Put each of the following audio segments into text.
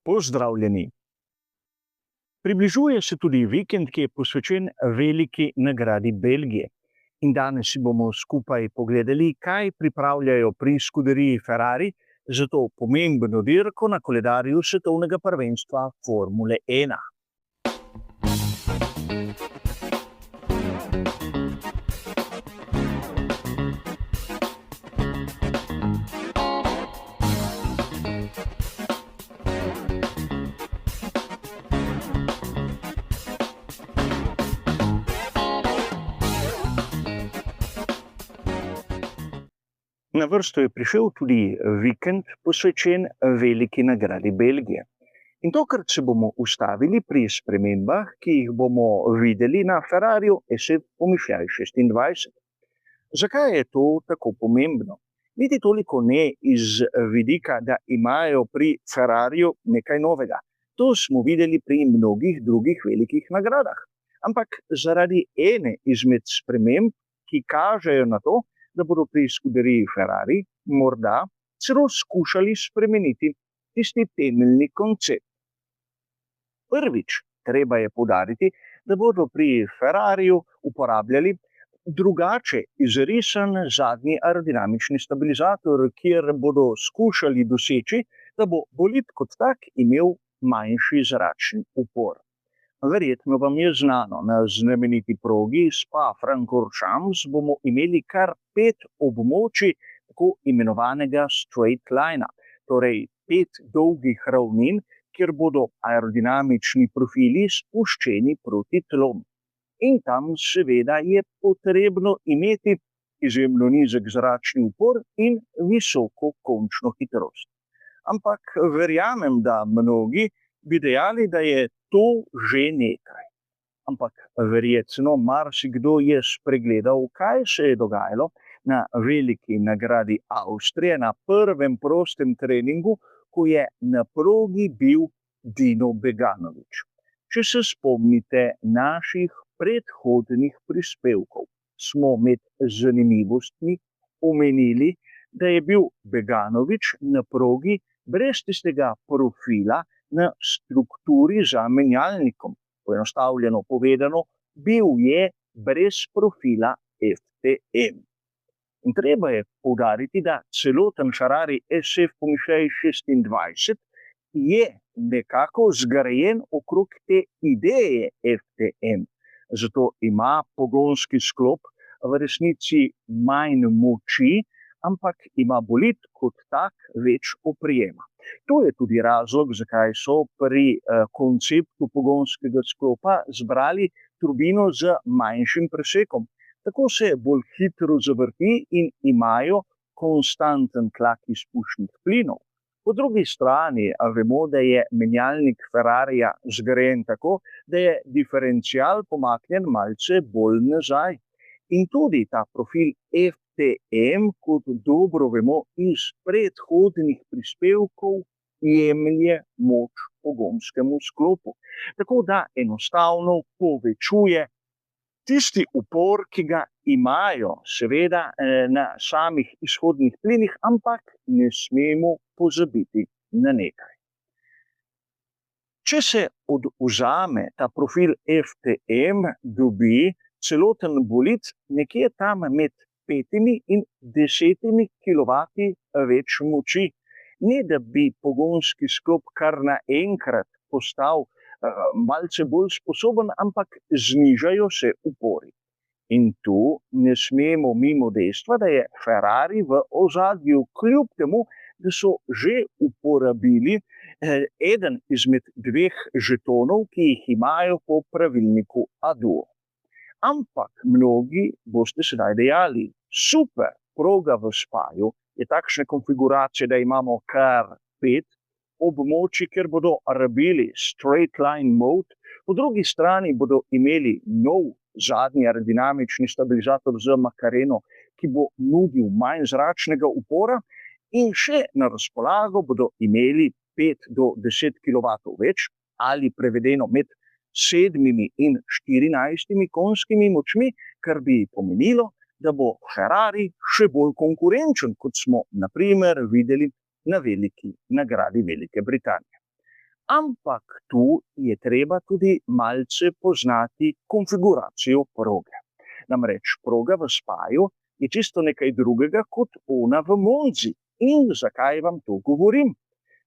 Pozdravljeni. Približuje se tudi vikend, ki je posvečen veliki nagradi Belgije. In danes si bomo skupaj pogledali, kaj pripravljajo pri Scuderii Ferrari za to pomembno dirko na koledarju svetovnega prvenstva Formule 1. Na vrsto je prišel tudi vikend posvečen veliki nagradi Belgije. In tokrat se bomo ustavili pri spremembah, ki jih bomo videli na Ferrariju SF26. Zakaj je to tako pomembno? Niti toliko ne iz vidika, da imajo pri Ferrariju nekaj novega. To smo videli pri mnogih drugih velikih nagradah. Ampak zaradi ene izmed sprememb, ki kažejo na to, da bodo pri Scuderii Ferrari morda celo skušali spremeniti tisti temeljni koncept. Prvič, treba je poudariti, da bodo pri Ferrariju uporabljali drugače izrisan zadnji aerodinamični stabilizator, kjer bodo skušali doseči, da bo bolid kot tak imel manjši zračni upor. Verjetno vam je znano, na znameniti progi Spa-Francorchamps bomo imeli kar 5 območij tako imenovanega straight linea, torej 5 dolgih ravnin, kjer bodo aerodinamični profili spuščeni proti tlom. In tam seveda je potrebno imeti izjemno nizek zračni upor in visoko končno hitrost. Ampak verjamem, da mnogi bi dejali, da je to že nekaj. Ampak verjetno marsikdo je spregledal, kaj se je dogajalo na veliki nagradi Avstrije na prvem prostem treningu, ko je na progi bil Dino Beganović. Če se spomnite naših predhodnih prispevkov, smo med zanimivostmi omenili, da je bil Beganović na progi brez tistega profila na strukturi za menjalnikom. Poenostavljeno povedano, bil je brez profila FTM. In treba je poudariti, da celoten Ferrari SF26 je nekako zgrajen okrog te ideje FTM. Zato ima pogonski sklop v resnici manj moči, ampak ima bolid kot tak več oprijema. To je tudi razlog, zakaj so pri konceptu pogonskega sklopa zbrali turbino z manjšim presekom. Tako se bolj hitro zavrti in imajo konstanten tlak izpušnih plinov. Po drugi strani vemo, da je menjalnik Ferrarija zgrajen tako, da je diferencial pomaknjen malce bolj nazaj. In tudi ta profil FTM, kot dobro vemo iz predhodnih prispevkov, jemlje moč pogonskemu sklopu. Tako da enostavno povečuje tisti upor, ki ga imajo seveda na samih izhodnih plinih, ampak ne smemo pozabiti na nekaj. Če se odvzame ta profil FTM, dobi celoten bolid nekje tam med 5 in 10 kilovati več moči. Ne da bi pogonski sklop kar naenkrat postal malce bolj sposoben, ampak znižajo se upori. In tu ne smemo mimo dejstva, da je Ferrari v ozadju, kljub temu, da so že uporabili eden izmed 2 žetonov, ki jih imajo po pravilniku ADO. Ampak mnogi boste sedaj dejali, super, proga v Spaju je takšna konfiguracija, da imamo kar 5 območij, kjer bodo rabili straight line mode, po drugi strani bodo imeli nov zadnji aerodinamični stabilizator z Macareno, ki bo nudil manj zračnega upora, in še na razpolago bodo imeli 5 do 10 kilovatov več, ali prevedeno med 7 in 14 konjskimi močmi, kar bi pomenilo, da bo Ferrari še bolj konkurenčen, kot smo na primer videli na veliki nagradi Velike Britanije. Ampak tu je treba tudi malce poznati konfiguracijo proge. Namreč proga v Spaju je čisto nekaj drugega kot ona v Monzi. In zakaj vam to govorim?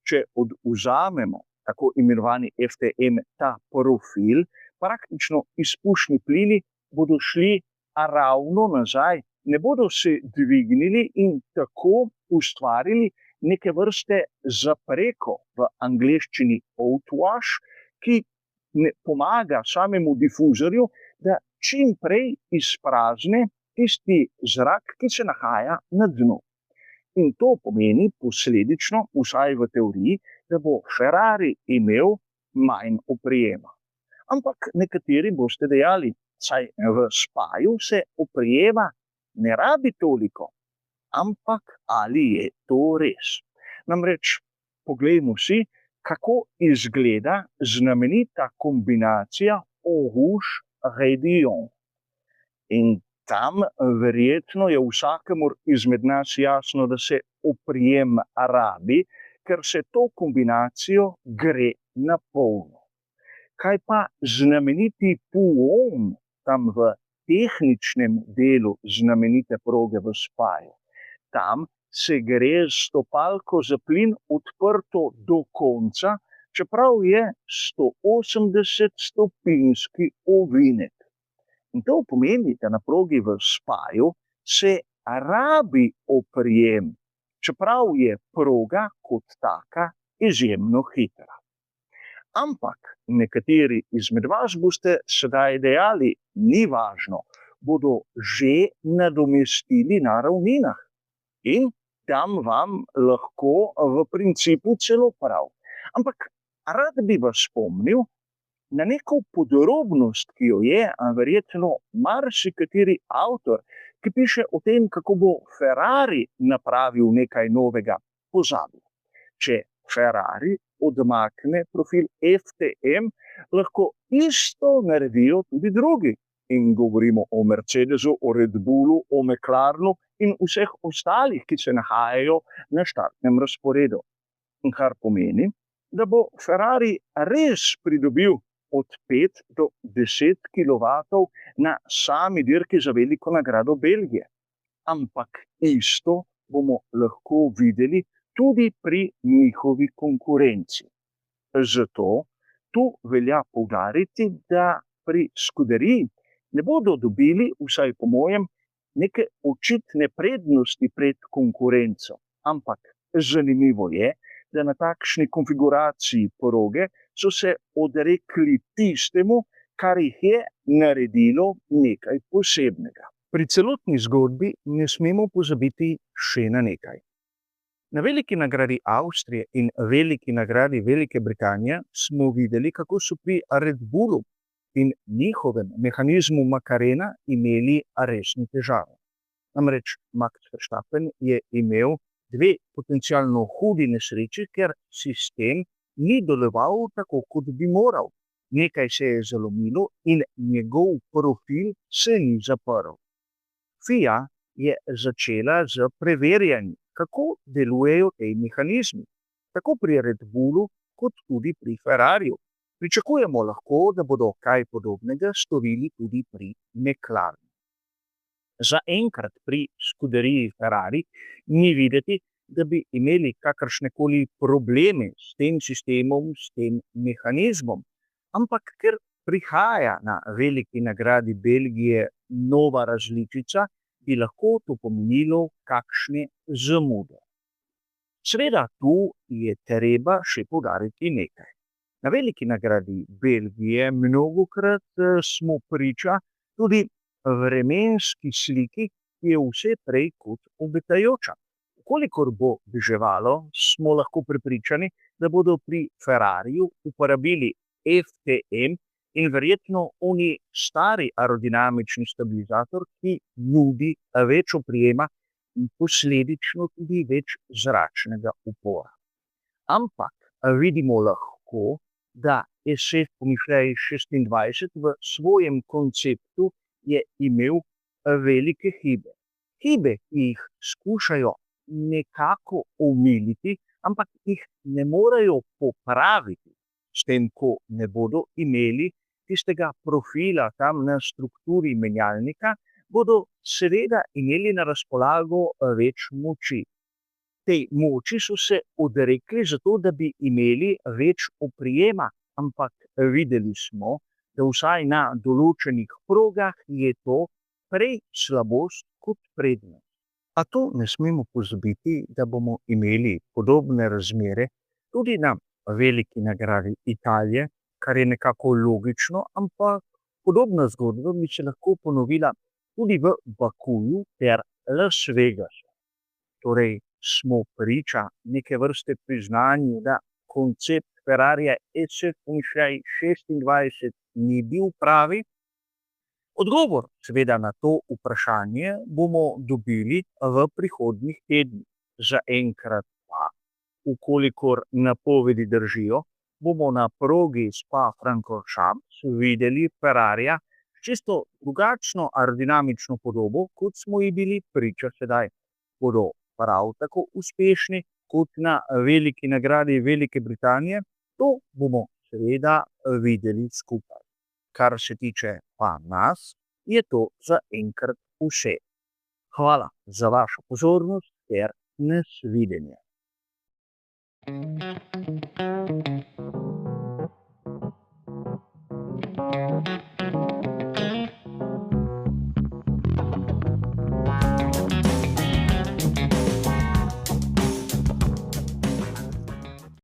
Če odvzamemo tako imenovani FTM ta profil, praktično izpušni plini bodo šli ravno nazaj, ne bodo se dvignili in tako ustvarili neke vrste zapreko, v angleščini outwash, ki ne pomaga samemu difuzorju, da čim prej izprazne tisti zrak, ki se nahaja na dnu. In to pomeni posledično, vsaj v teoriji, da bo Ferrari imel manj oprijema. Ampak nekateri boste dejali, saj v Spaju se oprijema ne rabi toliko. Ampak ali je to res? Namreč poglejmo si, kako izgleda znamenita kombinacija Auruche-Redion. In tam verjetno je vsakemu izmed nas jasno, da se oprijem rabi, ker se to kombinacijo gre na polno. Kaj pa znameniti Pouhon tam v tehničnem delu znamenite proge v Spaju? Tam se gre s stopalko za plin odprto do konca, čeprav je 180-stopinjski ovinek. In to pomeni, da na progi v Spaju se rabi oprijem, čeprav je proga kot taka izjemno hitra. Ampak nekateri izmed vas boste sedaj dejali, ni važno, bodo že nadomestili na ravninah. In tam vam lahko v principu celo prav. Ampak rad bi vas spomnil na neko podrobnost, ki jo je verjetno marsikateri avtor, ki piše o tem, kako bo Ferrari napravil nekaj novega, pozabil. Če Ferrari odmakne profil FTM, lahko isto naredijo tudi drugi. In govorimo o Mercedesu, o Red Bullu, o McLarenu in vseh ostalih, ki se nahajajo na štartnem razporedu. In kar pomeni, da bo Ferrari res pridobil od 5 do 10 kilovatov na sami dirki za veliko nagrado Belgije. Ampak isto bomo lahko videli tudi pri njihovi konkurenci. Zato tu velja poudariti, da pri Scuderii ne bodo dobili, vsaj po mojem, neke očitne prednosti pred konkurenco. Ampak zanimivo je, da na takšni konfiguraciji proge so se odrekli tistemu, kar jih je naredilo nekaj posebnega. Pri celotni zgodbi ne smemo pozabiti še na nekaj. Na veliki nagradi Avstrije in veliki nagradi Velike Britanije smo videli, kako so pri Red Bullu in njihovem mehanizmu Macarena imeli resne težave. Namreč Max Verstappen je imel 2 potencialno hudi nesreči, ker sistem ni deloval tako, kot bi moral. Nekaj se je zalomilo in njegov profil se ni zaprl. FIA je začela z preverjanjem, kako delujejo te mehanizmi, tako pri Red Bullu kot tudi pri Ferrariju. Pričakujemo lahko, da bodo kaj podobnega storili tudi pri McLarenu. Zaenkrat pri Scuderii Ferrari ni videti, da bi imeli kakršnekoli probleme s tem sistemom, s tem mehanizmom. Ampak ker prihaja na veliki nagradi Belgije nova različica, bi lahko to pomenilo kakšne zamude. Seveda tu je treba še poudariti nekaj. Na veliki nagradi Belgije mnogokrat smo priča tudi vremenski sliki, ki je vse prej kot obetajoča. Kolikor bo deževalo, smo lahko prepričani, da bodo pri Ferrariju uporabili FTM in verjetno oni stari aerodinamični stabilizator, ki nudi več oprijema in posledično tudi več zračnega upora. Ampak vidimo lahko, da SF Pomišljaj 26 v svojem konceptu je imel velike hibe. Hibe, ki jih skušajo nekako omiliti, ampak jih ne morejo popraviti. s tem, ko ne bodo imeli tistega profila tam na strukturi menjalnika, bodo seveda imeli na razpolago več moči. Tej moči so se odrekli zato, da bi imeli več oprijema, ampak videli smo, da vsaj na določenih progah je to prej slabost kot prednost. A to ne smemo pozabiti, da bomo imeli podobne razmere tudi na veliki nagradi Italije, kar je nekako logično, ampak podobna zgodba bi se lahko ponovila tudi v Bakuju ter Las Vegasu. Torej smo priča neke vrste priznanju, da koncept Ferrarija SF26 ni bil pravi. Odgovor seveda na to vprašanje bomo dobili v prihodnjih tednih. Zaenkrat pa, v kolikor napovedi držijo, bomo na progi Spa-Francorchamps videli Ferrarija s čisto drugačno aerodinamično podobo, kot smo ji bili priča sedaj. Bodo prav tako uspešni kot na veliki nagradi Velike Britanije, to bomo seveda videli skupaj. Kar se tiče pa nas, je to zaenkrat vse. Hvala za vašo pozornost ter nasvidenje.